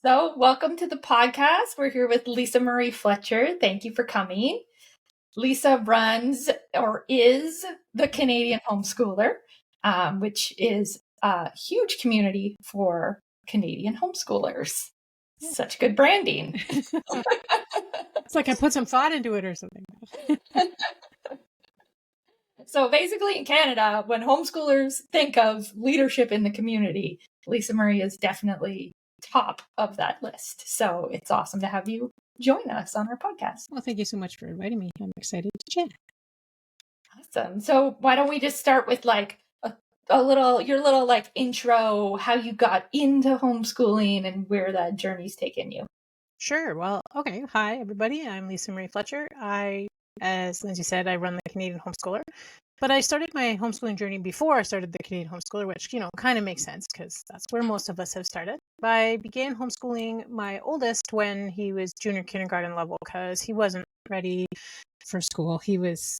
So, welcome to the podcast. We're here with Lisa Marie Fletcher. Thank you for coming. Lisa runs or is the Canadian Homeschooler, which is a huge community for Canadian homeschoolers. Such good branding. It's like I put some thought into it or something. So basically in Canada, when homeschoolers think of leadership in the community, Lisa Marie is definitely top of that list. So it's awesome to have you join us on our podcast. Well, thank you so much for inviting me. I'm excited to chat. Awesome. So why don't we just start with like your little like intro, how you got into homeschooling and where that journey's taken you. Sure. Well, okay. Hi, everybody. I'm Lisa Marie Fletcher. As Lindsey said, I run the Canadian Homeschooler. But I started my homeschooling journey before I started the Canadian Homeschooler, which, kind of makes sense because that's where most of us have started. I began homeschooling my oldest when he was junior kindergarten level because he wasn't ready for school. He was,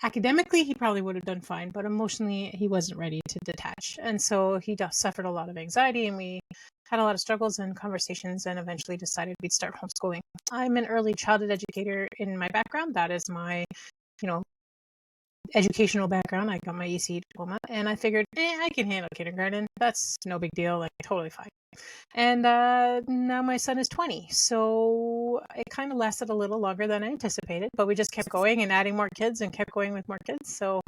academically, he probably would have done fine, but emotionally, he wasn't ready to detach. And so he just suffered a lot of anxiety, and we had a lot of struggles and conversations, and eventually decided we'd start homeschooling. I'm an early childhood educator in my background. That is my, educational background. I got my EC diploma, and I figured, I can handle kindergarten. That's no big deal, like totally fine. And now my son is 20, so it kind of lasted a little longer than I anticipated, but we just kept going and adding more kids and kept going with more kids. So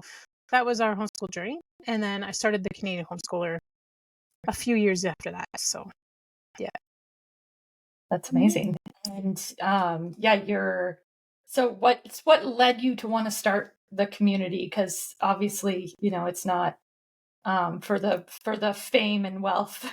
that was our homeschool journey. And then I started the Canadian Homeschooler a few years after that. So yeah. That's amazing. And so what led you to want to start the community? Because obviously, it's not for the fame and wealth.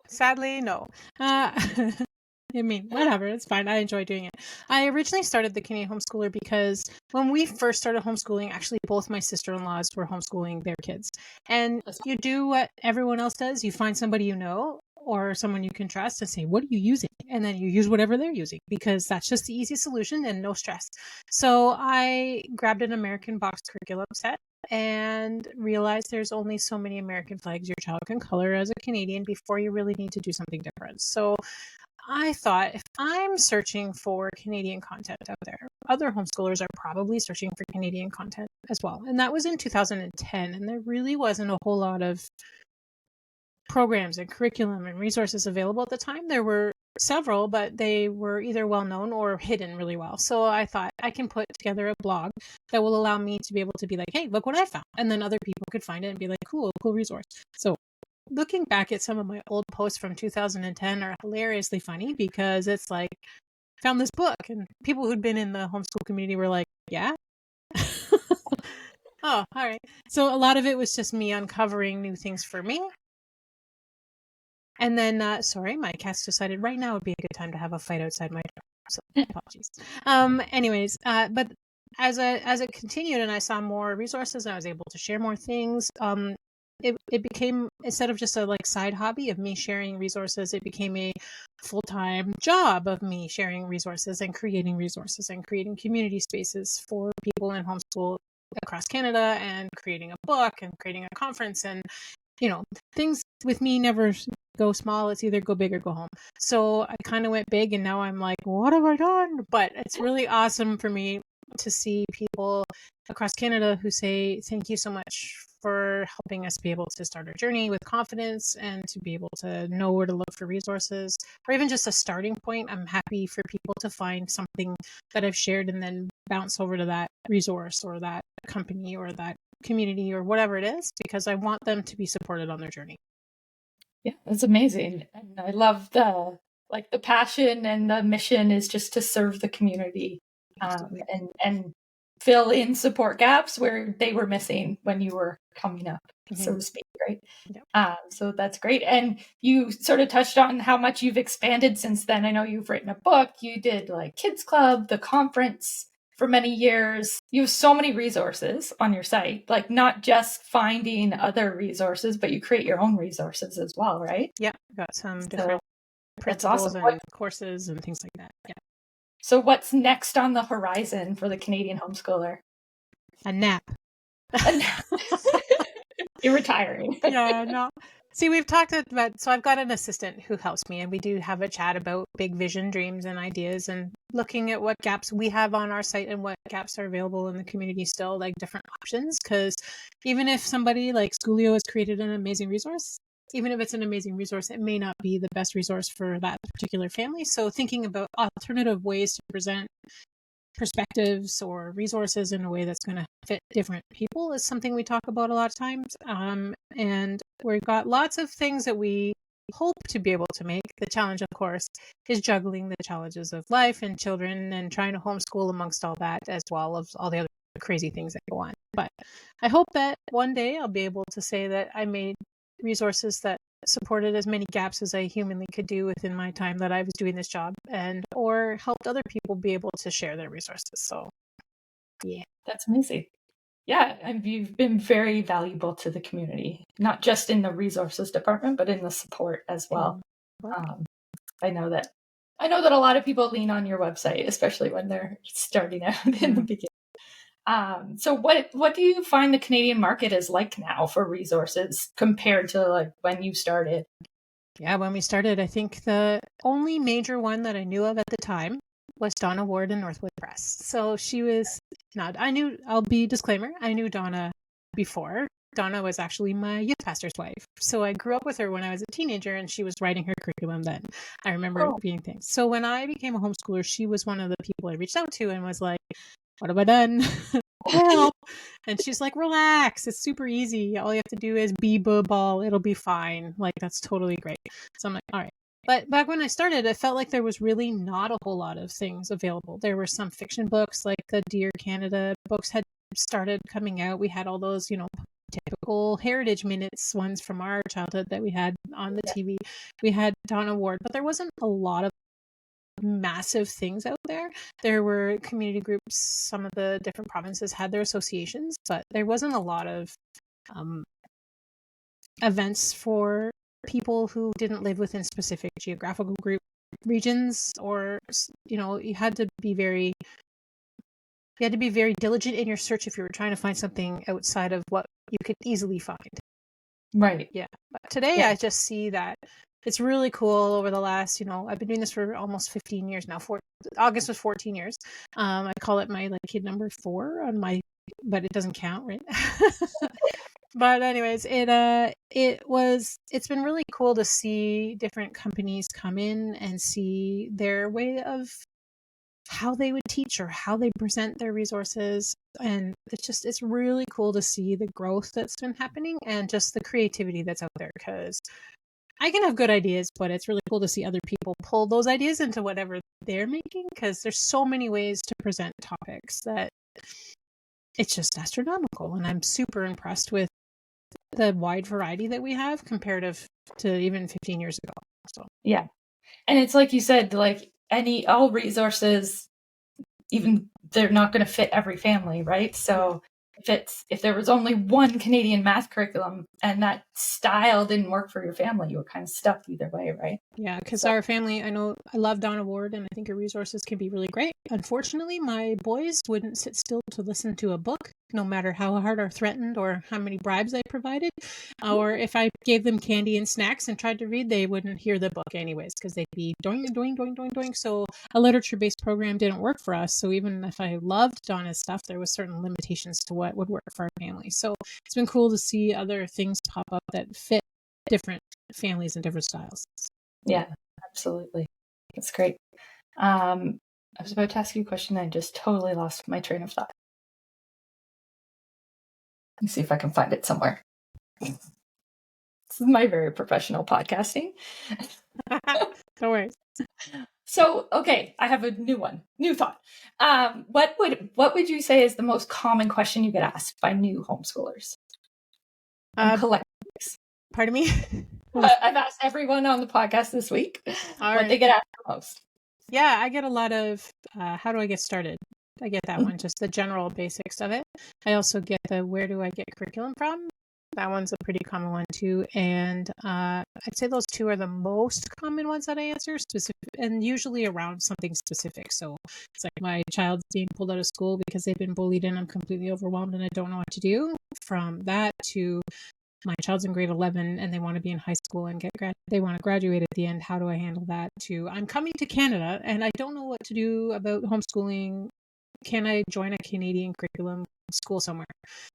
Sadly, no. Whatever, it's fine. I enjoy doing it. I originally started the Canadian Homeschooler because when we first started homeschooling, actually both my sister-in-laws were homeschooling their kids. And you do what everyone else does. You find somebody you know or someone you can trust and say, what are you using? And then you use whatever they're using because that's just the easy solution and no stress. So I grabbed an American box curriculum set and realized there's only so many American flags your child can color as a Canadian before you really need to do something different. So I thought if I'm searching for Canadian content out there, other homeschoolers are probably searching for Canadian content as well. And that was in 2010, and there really wasn't a whole lot of programs and curriculum and resources available at the time. There were several, but they were either well-known or hidden really well. So I thought I can put together a blog that will allow me to be able to be like, hey, look what I found. And then other people could find it and be like, cool resource. So looking back at some of my old posts from 2010 are hilariously funny because it's like, found this book and people who'd been in the homeschool community were like, yeah. Oh, all right. So a lot of it was just me uncovering new things for me. And then, sorry, my cats decided right now would be a good time to have a fight outside my door. So apologies. But as it continued and I saw more resources and I was able to share more things, it became, instead of just a side hobby of me sharing resources, it became a full-time job of me sharing resources and creating community spaces for people in homeschool across Canada and creating a book and creating a conference and, things with me never go small. It's either go big or go home. So I kind of went big and now I'm like, what have I done? But it's really awesome for me to see people across Canada who say, thank you so much for helping us be able to start our journey with confidence and to be able to know where to look for resources or even just a starting point. I'm happy for people to find something that I've shared and then bounce over to that resource or that company or that community or whatever it is, because I want them to be supported on their journey. Yeah, that's amazing. And I love the passion and the mission is just to serve the community and fill in support gaps where they were missing when you were coming up, so to speak, right? Yep. So that's great. And you sort of touched on how much you've expanded since then. I know you've written a book, you did Kids Club, the conference for many years. You have so many resources on your site, not just finding other resources, but you create your own resources as well, right? Yeah, got some different principles awesome. And courses and things like that. Yeah. So what's next on the horizon for the Canadian Homeschooler? A nap. You're retiring. Yeah, no. See, we've talked about, so I've got an assistant who helps me, and we do have a chat about big vision, dreams, and ideas, and looking at what gaps we have on our site and what gaps are available in the community still, like different options. Because even if somebody like Schoolio has created an amazing resource, even if it's an amazing resource, it may not be the best resource for that particular family. So thinking about alternative ways to present perspectives or resources in a way that's going to fit different people is something we talk about a lot of times. And we've got lots of things that we hope to be able to make. The challenge, of course, is juggling the challenges of life and children and trying to homeschool amongst all that, as well as all the other crazy things that go on. But I hope that one day I'll be able to say that I made resources that supported as many gaps as I humanly could do within my time that I was doing this job, and or helped other people be able to share their resources. So yeah, that's amazing. Yeah, and you've been very valuable to the community, not just in the resources department, but in the support as well. I know that a lot of people lean on your website, especially when they're starting out in the beginning. So what do you find the Canadian market is like now for resources compared to like when you started? Yeah, when we started, I think the only major one that I knew of at the time was Donna Ward in Northwood Press. So she was not, I'll be disclaimer, I knew Donna before. Donna was actually my youth pastor's wife. So I grew up with her when I was a teenager, and she was writing her curriculum then. I remember being things. So when I became a homeschooler, she was one of the people I reached out to and was like, what have I done? Help. And she's like, relax, it's super easy. All you have to do is be ball. It'll be fine. Like, that's totally great. So I'm like, all right. But back when I started, I felt like there was really not a whole lot of things available. There were some fiction books, like the Dear Canada books had started coming out. We had all those, typical Heritage Minutes ones from our childhood that we had on the TV. We had Donna Ward, but there wasn't a lot of massive things out there. There were community groups. Some of the different provinces had their associations, but there wasn't a lot of events for people who didn't live within specific geographical group regions, or you had to be very diligent in your search if you were trying to find something outside of what you could easily find. Right. Yeah. But today I just see that it's really cool over the last, I've been doing this for almost 15 years now. August was 14 years. I call it my kid number 4 on my, but it doesn't count, right? But anyways, it's been really cool to see different companies come in and see their way of how they would teach or how they present their resources. And it's really cool to see the growth that's been happening and just the creativity that's out there, because I can have good ideas, but it's really cool to see other people pull those ideas into whatever they're making, because there's so many ways to present topics that it's just astronomical. And I'm super impressed with the wide variety that we have comparative to even 15 years ago. So yeah. And it's like you said, like all resources, even they're not going to fit every family, right? So if there was only one Canadian math curriculum and that style didn't work for your family, you were kind of stuck either way, right? Yeah, because our family, I love Donna Ward, and I think her resources can be really great. Unfortunately, my boys wouldn't sit still to listen to a book, no matter how hard or threatened or how many bribes I provided. Or if I gave them candy and snacks and tried to read, they wouldn't hear the book anyways, because they'd be doing, doing, doing, doing, doing. So a literature-based program didn't work for us. So even if I loved Donna's stuff, there was certain limitations to what would work for our family. So it's been cool to see other things pop up that fit different families and different styles. Yeah, absolutely. That's great. I was about to ask you a question. I just totally lost my train of thought. Let me see if I can find it somewhere. This is my very professional podcasting. No worries. So, okay, I have a new thought. What would you say is the most common question you get asked by new homeschoolers? Pardon me? I've asked everyone on the podcast this week what they get asked the most. Yeah, I get a lot of, how do I get started? I get that one, just the general basics of it. I also get the, where do I get curriculum from? That one's a pretty common one too. And I'd say those two are the most common ones that I answer, specific, and usually around something specific. So it's like my child's being pulled out of school because they've been bullied and I'm completely overwhelmed and I don't know what to do. From that to my child's in grade 11 and they want to be in high school and they want to graduate at the end. How do I handle that? To I'm coming to Canada and I don't know what to do about homeschooling. Can I join a Canadian curriculum school somewhere?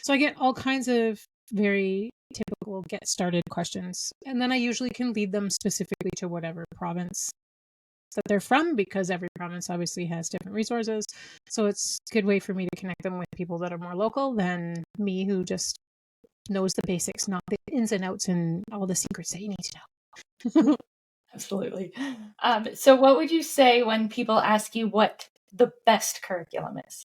So I get all kinds of very typical get started questions. And then I usually can lead them specifically to whatever province that they're from, because every province obviously has different resources. So it's a good way for me to connect them with people that are more local than me, who just knows the basics, not the ins and outs and all the secrets that you need to know. Absolutely. So what would you say when people ask you what the best curriculum is?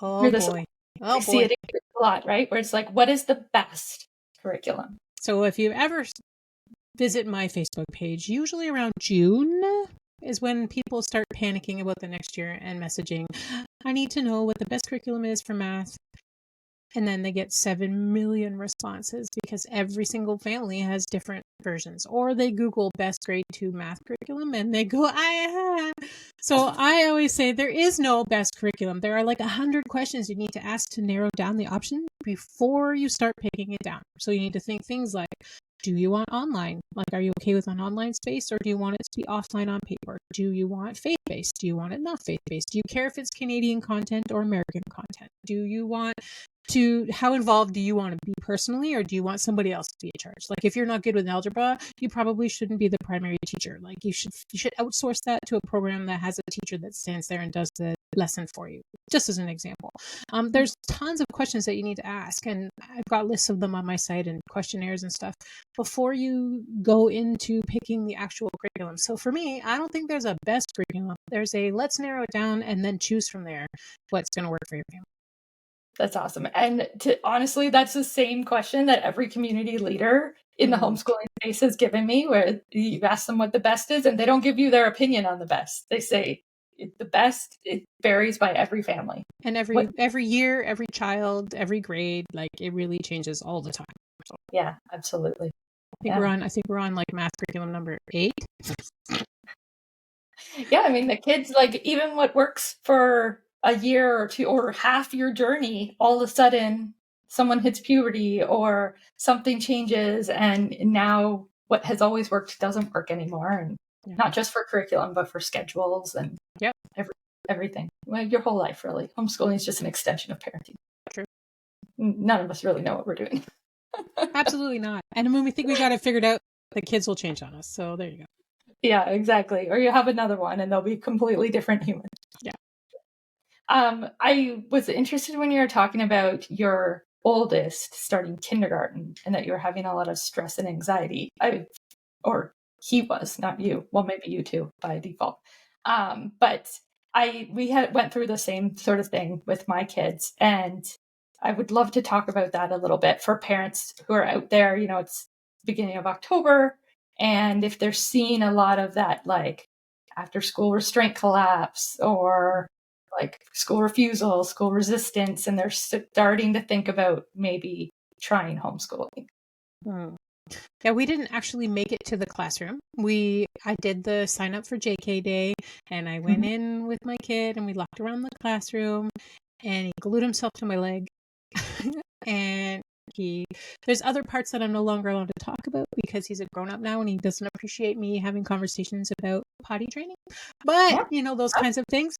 Oh boy. I see it a lot, right? Where it's like, what is the best curriculum? So if you ever visit my Facebook page, usually around June is when people start panicking about the next year and messaging, I need to know what the best curriculum is for math. And then they get 7 million responses because every single family has different versions. Or they Google best grade 2 math curriculum and they go, So I always say there is no best curriculum. There are like 100 questions you need to ask to narrow down the option before you start picking it down. So you need to think things like, do you want online? Like, are you okay with an online space, or do you want it to be offline on paper? Do you want faith-based? Do you want it not faith-based? Do you care if it's Canadian content or American content? Do you want how involved do you want to be personally, or do you want somebody else to be in charge? Like, if you're not good with algebra, you probably shouldn't be the primary teacher. Like, you should outsource that to a program that has a teacher that stands there and does the lesson for you, just as an example. There's tons of questions that you need to ask, and I've got lists of them on my site and questionnaires and stuff before you go into picking the actual curriculum. So for me, I don't think there's a best curriculum. There's a let's narrow it down and then choose from there what's going to work for your family. That's awesome. And honestly, that's the same question that every community leader in the homeschooling space has given me, where you ask them what the best is and they don't give you their opinion on the best. They say the best, it varies by every family. And every year, every child, every grade, like it really changes all the time. So, yeah, absolutely. I think we're on like math curriculum number 8. Yeah, I mean, the kids, like, even what works for a year or two or half your journey, all of a sudden someone hits puberty or something changes, and now what has always worked doesn't work anymore. And not just for curriculum, but for schedules and everything. Well, your whole life, really. Homeschooling is just an extension of parenting. True. None of us really know what we're doing. Absolutely not. And when we think we got it figured out, the kids will change on us. So there you go. Yeah, exactly. Or you have another one and they'll be completely different humans. Yeah. I was interested when you were talking about your oldest starting kindergarten and that you were having a lot of stress and anxiety. Or he was, not you. Well, maybe you too by default. But we went through the same sort of thing with my kids, and I would love to talk about that a little bit for parents who are out there. You know, it's beginning of October, and if they're seeing a lot of that, like after school restraint collapse or like school refusal, school resistance, and they're starting to think about maybe trying homeschooling. Yeah, we didn't actually make it to the classroom. I did the sign up for JK Day, and I went in with my kid and we walked around the classroom, and he glued himself to my leg. And there's other parts that I'm no longer allowed to talk about because he's a grown up now and he doesn't appreciate me having conversations about potty training. But, those kinds of things.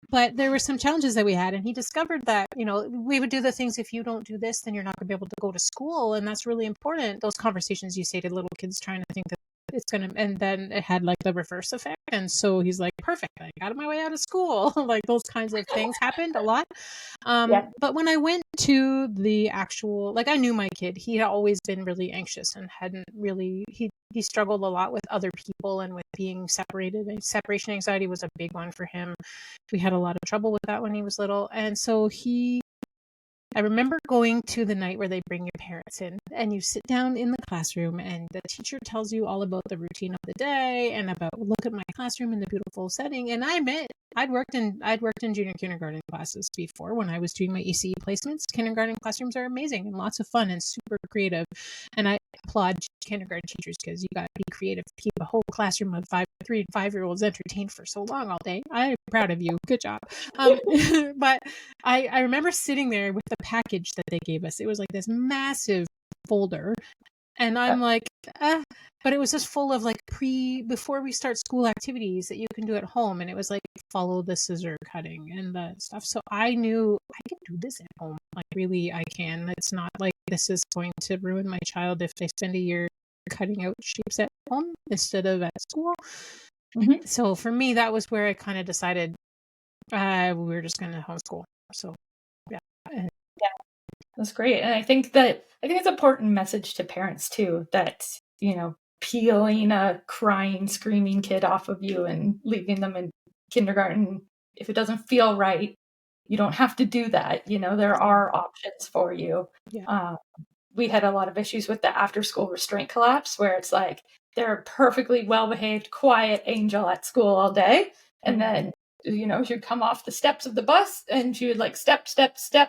But there were some challenges that we had, and he discovered that, we would do the things, if you don't do this, then you're not going to be able to go to school. And that's really important. Those conversations you say to little kids trying to think that it's going to, and then it had like the reverse effect. And so he's like, perfect, I got my way out of school. Like those kinds of things happened a lot. But when I went to the actual, like I knew my kid, he had always been really anxious and hadn't really, he struggled a lot with other people and with being separated, and separation anxiety was a big one for him. We had a lot of trouble with that when he was little. And so I remember going to the night where they bring your parents in and you sit down in the classroom and the teacher tells you all about the routine of the day and about, look at my classroom in the beautiful setting. And I admit, I'd worked in junior kindergarten classes before when I was doing my ECE placements. Kindergarten classrooms are amazing and lots of fun and super creative. And I applaud kindergarten teachers because you got to be creative to keep a whole classroom of 3 and 5-year-olds entertained for so long all day. I'm proud of you. Good job. But I remember sitting there with the package that they gave us. It was like this massive folder. And I'm like, but it was just full of like before we start school activities that you can do at home. And it was like, follow the scissor cutting and the stuff. So I knew I can do this at home. Like, really, I can. It's not like this is going to ruin my child if they spend a year cutting out shapes at home instead of at school. Mm-hmm. So for me, that was where I kind of decided we were just going to homeschool. So, yeah. That's great. And I think it's an important message to parents too, that, peeling a crying, screaming kid off of you and leaving them in kindergarten, if it doesn't feel right, you don't have to do that. There are options for you. Yeah. We had a lot of issues with the after school restraint collapse, where it's like they're a perfectly well-behaved, quiet angel at school all day. And then she'd come off the steps of the bus and she would like step,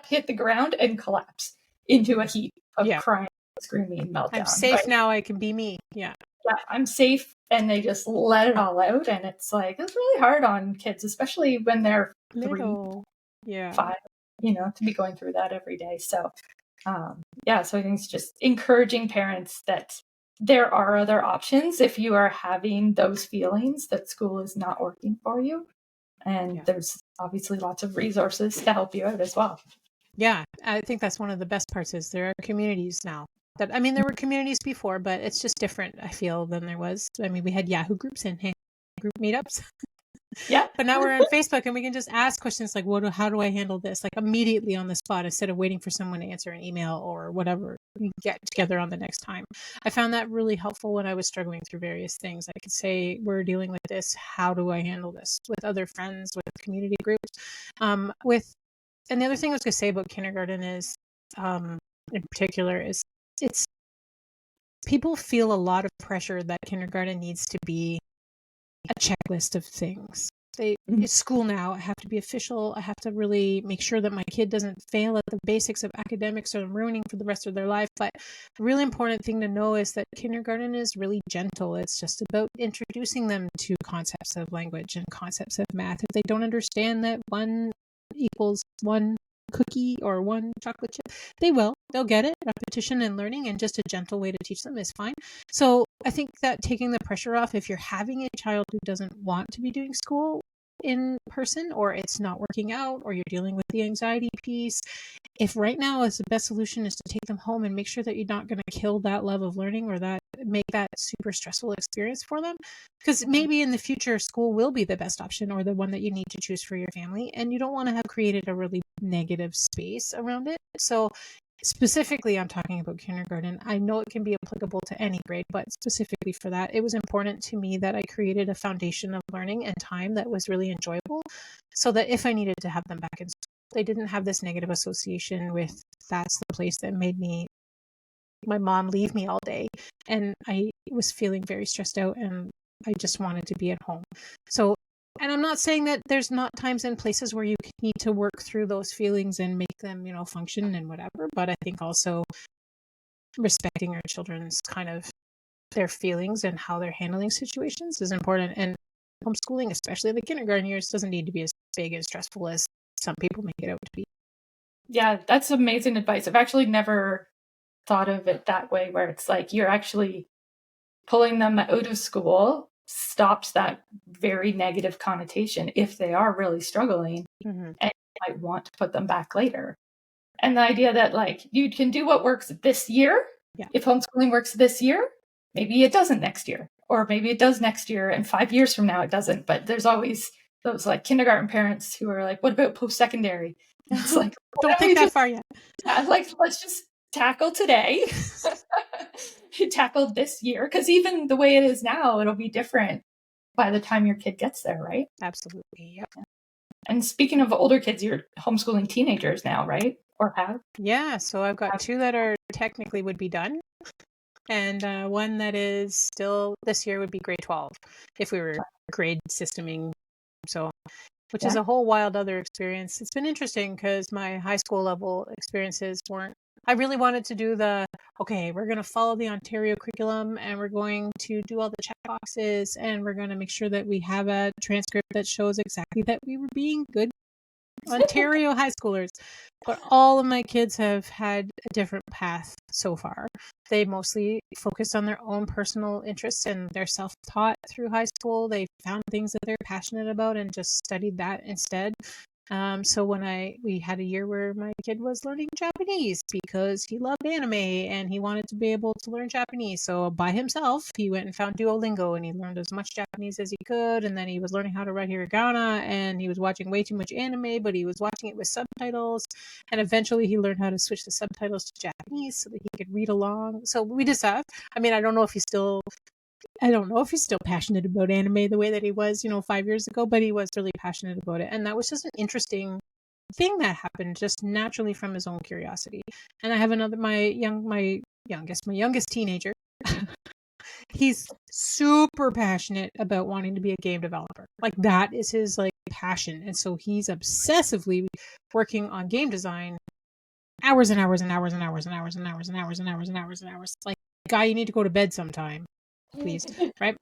hit the ground and collapse into a heap of crying, screaming, meltdown. I'm safe now. I can be me. Yeah. Yeah, I'm safe. And they just let it all out. And it's like, it's really hard on kids, especially when they're little. 3, 5, to be going through that every day. So, so I think it's just encouraging parents that there are other options if you are having those feelings that school is not working for you. And there's obviously lots of resources to help you out as well. Yeah, I think that's one of the best parts is there are communities now. There were communities before, but it's just different, I feel, than there was. We had Yahoo groups and group meetups. Yeah. But now we're on Facebook and we can just ask questions like, how do I handle this? Like immediately on the spot instead of waiting for someone to answer an email or whatever. We get together on the next time. I found that really helpful when I was struggling through various things. I could say, we're dealing with this. How do I handle this with other friends, with community groups? And the other thing I was going to say about kindergarten is, in particular, is people feel a lot of pressure that kindergarten needs to be a checklist of things. It's school now. I have to be official. I have to really make sure that my kid doesn't fail at the basics of academics or ruining for the rest of their life. But the really important thing to know is that kindergarten is really gentle. It's just about introducing them to concepts of language and concepts of math. If they don't understand that 1 equals 1 cookie or 1 chocolate chip, they'll get it. Repetition and learning, and just a gentle way to teach them is fine. So I think that taking the pressure off, if you're having a child who doesn't want to be doing school in person, or it's not working out, or you're dealing with the anxiety piece, if right now is the best solution is to take them home and make sure that you're not going to kill that love of learning or that make that super stressful experience for them, because maybe in the future school will be the best option or the one that you need to choose for your family, and you don't want to have created a really negative space around it. So specifically, I'm talking about kindergarten. I know it can be applicable to any grade, but specifically for that, it was important to me that I created a foundation of learning and time that was really enjoyable, so that if I needed to have them back in school, they didn't have this negative association with that's the place that made my mom leave me all day. And I was feeling very stressed out and I just wanted to be at home. So, and I'm not saying that there's not times and places where you need to work through those feelings and make them, function and whatever. But I think also respecting our children's kind of their feelings and how they're handling situations is important. And homeschooling, especially in the kindergarten years, doesn't need to be as big and stressful as some people make it out to be. Yeah, that's amazing advice. I've actually never thought of it that way, where it's like you're actually pulling them out of school stops that very negative connotation if they are really struggling, and you might want to put them back later. And the idea that like you can do what works this year. Yeah. If homeschooling works this year, maybe it doesn't next year, or maybe it does next year and 5 years from now it doesn't. But there's always those like kindergarten parents who are like, what about post-secondary? And it's like, don't think that far yet. Like, let's just tackle today. You tackled this year, because even the way it is now, it'll be different by the time your kid gets there, right? Absolutely. Yep. And speaking of older kids, you're homeschooling teenagers now, right? Or have? Yeah, so I've got 2 that are technically would be done, and one that is still this year would be grade 12 if we were grade systeming. So, which is a whole wild other experience. It's been interesting because my high school level experiences weren't. I really wanted to do we're going to follow the Ontario curriculum and we're going to do all the check boxes and we're going to make sure that we have a transcript that shows exactly that we were being good Ontario high schoolers. But all of my kids have had a different path so far. They mostly focused on their own personal interests, and they're self-taught through high school. They found things that they're passionate about and just studied that instead. So we had a year where my kid was learning Japanese because he loved anime and he wanted to be able to learn Japanese. So by himself, he went and found Duolingo and he learned as much Japanese as he could. And then he was learning how to write hiragana, and he was watching way too much anime, but he was watching it with subtitles. And eventually he learned how to switch the subtitles to Japanese so that he could read along. So we just have, I don't know if he's still passionate about anime the way that he was, 5 years ago, but he was really passionate about it. And that was just an interesting thing that happened just naturally from his own curiosity. And I have my youngest teenager. He's super passionate about wanting to be a game developer. Like, that is his passion. And so he's obsessively working on game design hours and hours and hours and hours and hours and hours and hours and hours and hours and hours. Like, guy, you need to go to bed sometime, please. Right?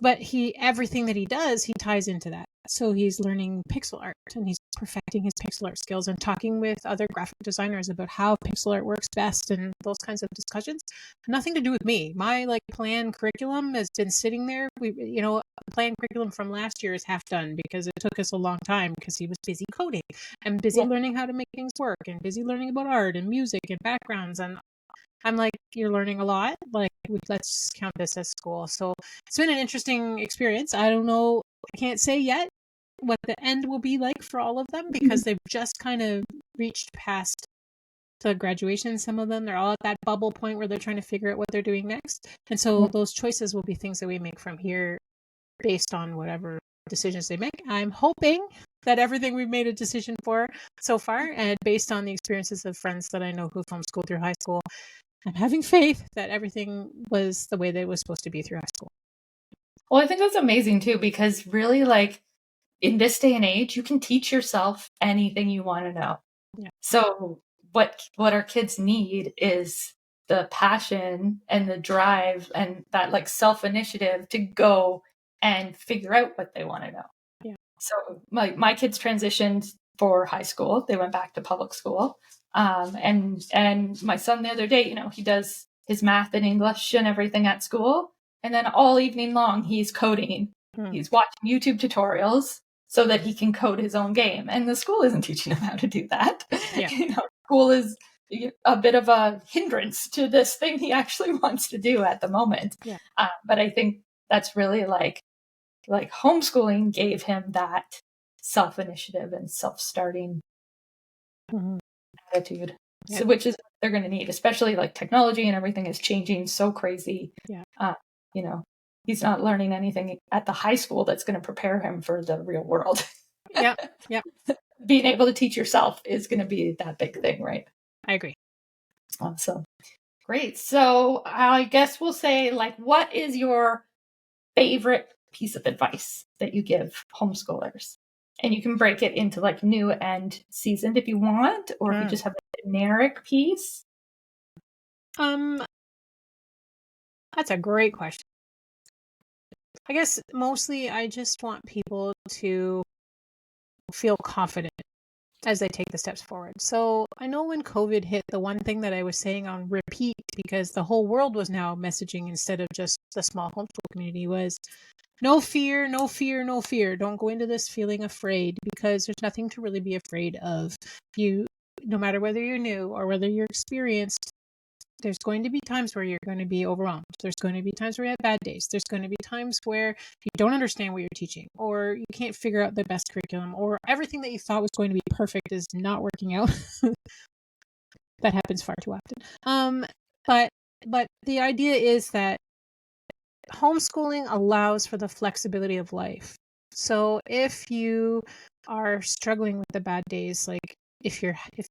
But everything that he does, he ties into that. So he's learning pixel art and he's perfecting his pixel art skills and talking with other graphic designers about how pixel art works best and those kinds of discussions. Nothing to do with me. My planned curriculum has been sitting there. The planned curriculum from last year is half done because it took us a long time because he was busy coding and busy learning how to make things work and busy learning about art and music and backgrounds. And I'm like, you're learning a lot. Let's count this as school. So it's been an interesting experience. I don't know. I can't say yet what the end will be like for all of them because they've just kind of reached past the graduation. Some of them, they're all at that bubble point where they're trying to figure out what they're doing next. And so those choices will be things that we make from here based on whatever decisions they make. I'm hoping that everything we've made a decision for so far, and based on the experiences of friends that I know who've homeschooled through high school, I'm having faith that everything was the way that it was supposed to be through high school. Well, I think that's amazing too, because really, in this day and age, you can teach yourself anything you want to know. Yeah. So what our kids need is the passion and the drive and that self-initiative to go and figure out what they want to know. Yeah. So my kids transitioned for high school. They went back to public school. And my son the other day, he does his math and English and everything at school. And then all evening long, he's coding. He's watching YouTube tutorials so that he can code his own game. And the school isn't teaching him how to do that. Yeah. School is a bit of a hindrance to this thing he actually wants to do at the moment. Yeah. But I think that's really like homeschooling gave him that self-initiative and self-starting attitude. Yeah. So, which is what they're going to need, especially technology and everything is changing so crazy. Yeah. He's not learning anything at the high school that's going to prepare him for the real world. Yeah. Yeah. Being able to teach yourself is going to be that big thing, right? I agree. Awesome. Great. So I guess we'll say, what is your favorite piece of advice that you give homeschoolers? And you can break it into new and seasoned if you want, or if you just have a generic piece. That's a great question. I guess mostly I just want people to feel confident as they take the steps forward. So I know when COVID hit, the one thing that I was saying on repeat, because the whole world was now messaging instead of just the small homeschool community, was no fear, no fear, no fear. Don't go into this feeling afraid, because there's nothing to really be afraid of. No matter whether you're new or whether you're experienced, there's going to be times where you're going to be overwhelmed. There's going to be times where you have bad days. There's going to be times where you don't understand what you're teaching, or you can't figure out the best curriculum, or everything that you thought was going to be perfect is not working out. That happens far too often. But the idea is that homeschooling allows for the flexibility of life. So if you are struggling with the bad days, if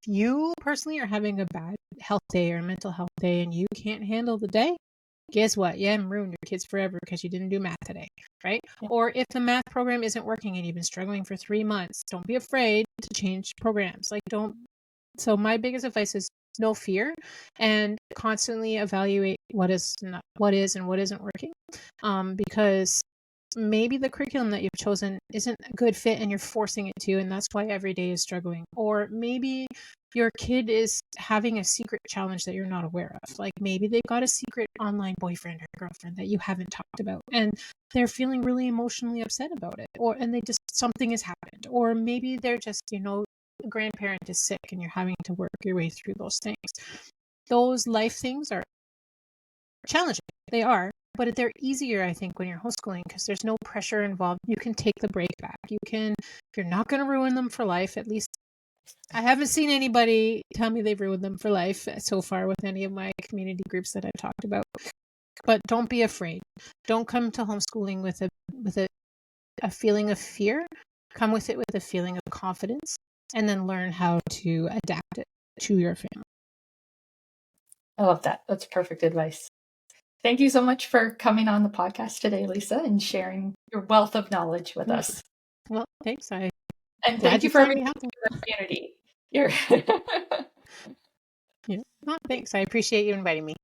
you personally are having a bad health day or mental health day and you can't handle the day, guess what? You haven't ruined your kids forever because you didn't do math today, right? Yeah. Or if the math program isn't working and you've been struggling for 3 months, don't be afraid to change programs. So my biggest advice is no fear, and constantly evaluate what is and what isn't working, because maybe the curriculum that you've chosen isn't a good fit and you're forcing it to, and that's why every day is struggling. Or maybe your kid is having a secret challenge that you're not aware of. Like maybe they've got a secret online boyfriend or girlfriend that you haven't talked about, and they're feeling really emotionally upset about it. And they just, something has happened. Or maybe they're just, a grandparent is sick and you're having to work your way through those things. Those life things are challenging. They are. But they're easier, I think, when you're homeschooling because there's no pressure involved. You can take the break back. You're not going to ruin them for life. At least I haven't seen anybody tell me they've ruined them for life so far with any of my community groups that I've talked about. But don't be afraid. Don't come to homeschooling with a feeling of fear. Come with it with a feeling of confidence, and then learn how to adapt it to your family. I love that. That's perfect advice. Thank you so much for coming on the podcast today, Lisa, and sharing your wealth of knowledge with us. Well, thanks. And thank you for everything in the community. Thanks. I appreciate you inviting me.